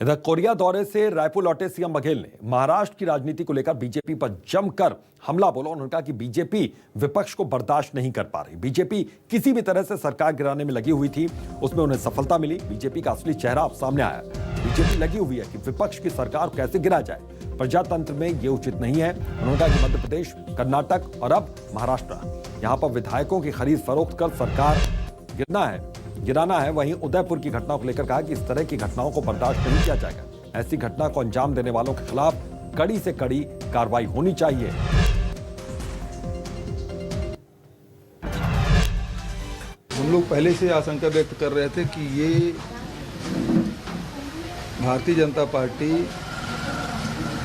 इधर कोरिया दौरे से रायपुर लौटे सीएम बघेल ने महाराष्ट्र की राजनीति को लेकर बीजेपी पर जमकर हमला बोला। उन्होंने कहा कि बीजेपी विपक्ष को बर्दाश्त नहीं कर पा रही। बीजेपी किसी भी तरह से सरकार गिराने में लगी हुई थी, उसमें उन्हें सफलता मिली। बीजेपी का असली चेहरा अब सामने आया। बीजेपी लगी हुई है कि विपक्ष की सरकार कैसे गिरा जाए। प्रजातंत्र में ये उचित नहीं है। उन्होंने कहा कि मध्य प्रदेश, कर्नाटक और अब महाराष्ट्र, यहाँ पर विधायकों की खरीद फरोख्त कर सरकार गिराना है। वहीं उदयपुर की घटना को लेकर कहा कि इस तरह की घटनाओं को बर्दाश्त नहीं किया जाएगा। ऐसी घटना को अंजाम देने वालों के खिलाफ कड़ी से कड़ी कार्रवाई होनी चाहिए। हम लोग पहले से आशंका व्यक्त कर रहे थे कि ये भारतीय जनता पार्टी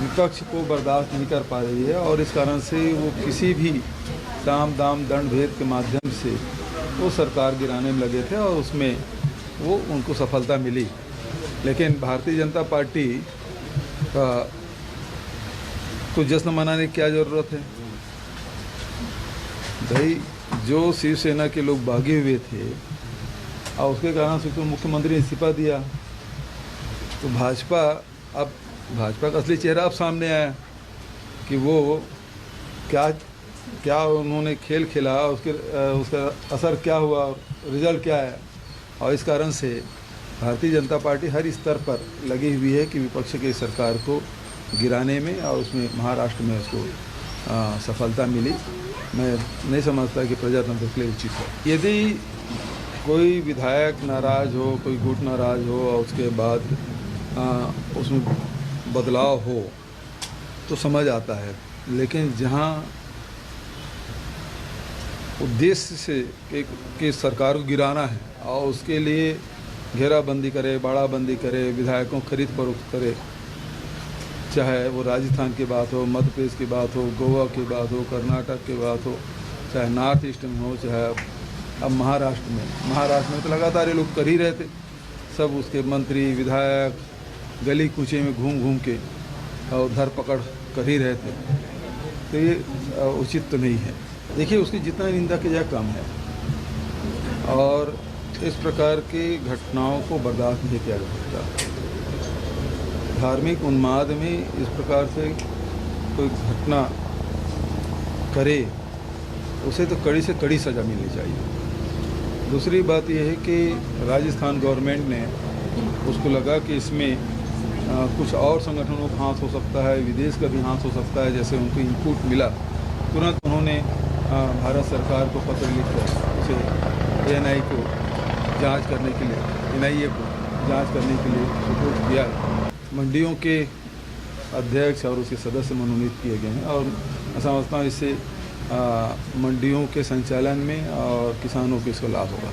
विपक्ष को बर्दाश्त नहीं कर पा रही है और इस कारण से वो किसी भी साम दाम दंड भेद के माध्यम से वो सरकार गिराने में लगे थे और उसमें वो उनको सफलता मिली। लेकिन भारतीय जनता पार्टी का को जश्न मनाने की क्या ज़रूरत है भाई। जो शिवसेना के लोग भागे हुए थे और उसके कारण से तो मुख्यमंत्री ने इस्तीफा दिया, तो भाजपा का असली चेहरा अब सामने आया कि वो क्या उन्होंने खेल खेला, उसका असर क्या हुआ और रिजल्ट क्या है। और इस कारण से भारतीय जनता पार्टी हर स्तर पर लगी हुई है कि विपक्ष की सरकार को गिराने में, और उसमें महाराष्ट्र में उसको सफलता मिली। मैं नहीं समझता कि प्रजातंत्र के लिए उचित है। यदि कोई विधायक नाराज़ हो, कोई गुट नाराज़ हो और उसके बाद उसमें बदलाव हो तो समझ आता है, लेकिन जहाँ उद्देश्य से कि सरकार को गिराना है और उसके लिए घेराबंदी करे, बाड़ाबंदी करे, विधायकों को खरीद फरोख्त करे, चाहे वो राजस्थान की बात हो, मध्य प्रदेश की बात हो, गोवा की बात हो, कर्नाटक की बात हो, चाहे नॉर्थ ईस्ट में हो, चाहे अब महाराष्ट्र में तो लगातार ये लोग कर ही रहे थे। सब उसके मंत्री विधायक गली कूचे में घूम घूम के और धरपकड़ कर ही रहे थे। तो ये उचित तो नहीं है। देखिए, उसकी जितना निंदा की जाए कम है और इस प्रकार की घटनाओं को बर्दाश्त नहीं किया जा सकता। धार्मिक उन्माद में इस प्रकार से कोई घटना करे उसे तो कड़ी से कड़ी सज़ा मिलनी चाहिए। दूसरी बात यह है कि राजस्थान गवर्नमेंट ने उसको लगा कि इसमें कुछ और संगठनों का हाथ हो सकता है, विदेश का भी हाथ हो सकता है। जैसे उनको इनपुट मिला, तुरंत उन्होंने भारत सरकार को पत्र लिखकर उसे एनआईए को जांच करने के लिए सपोर्ट किया। मंडियों के अध्यक्ष और उसके सदस्य मनोनीत किए गए हैं और मैं समझता हूँ इससे मंडियों के संचालन में और किसानों को इसका लाभ होगा।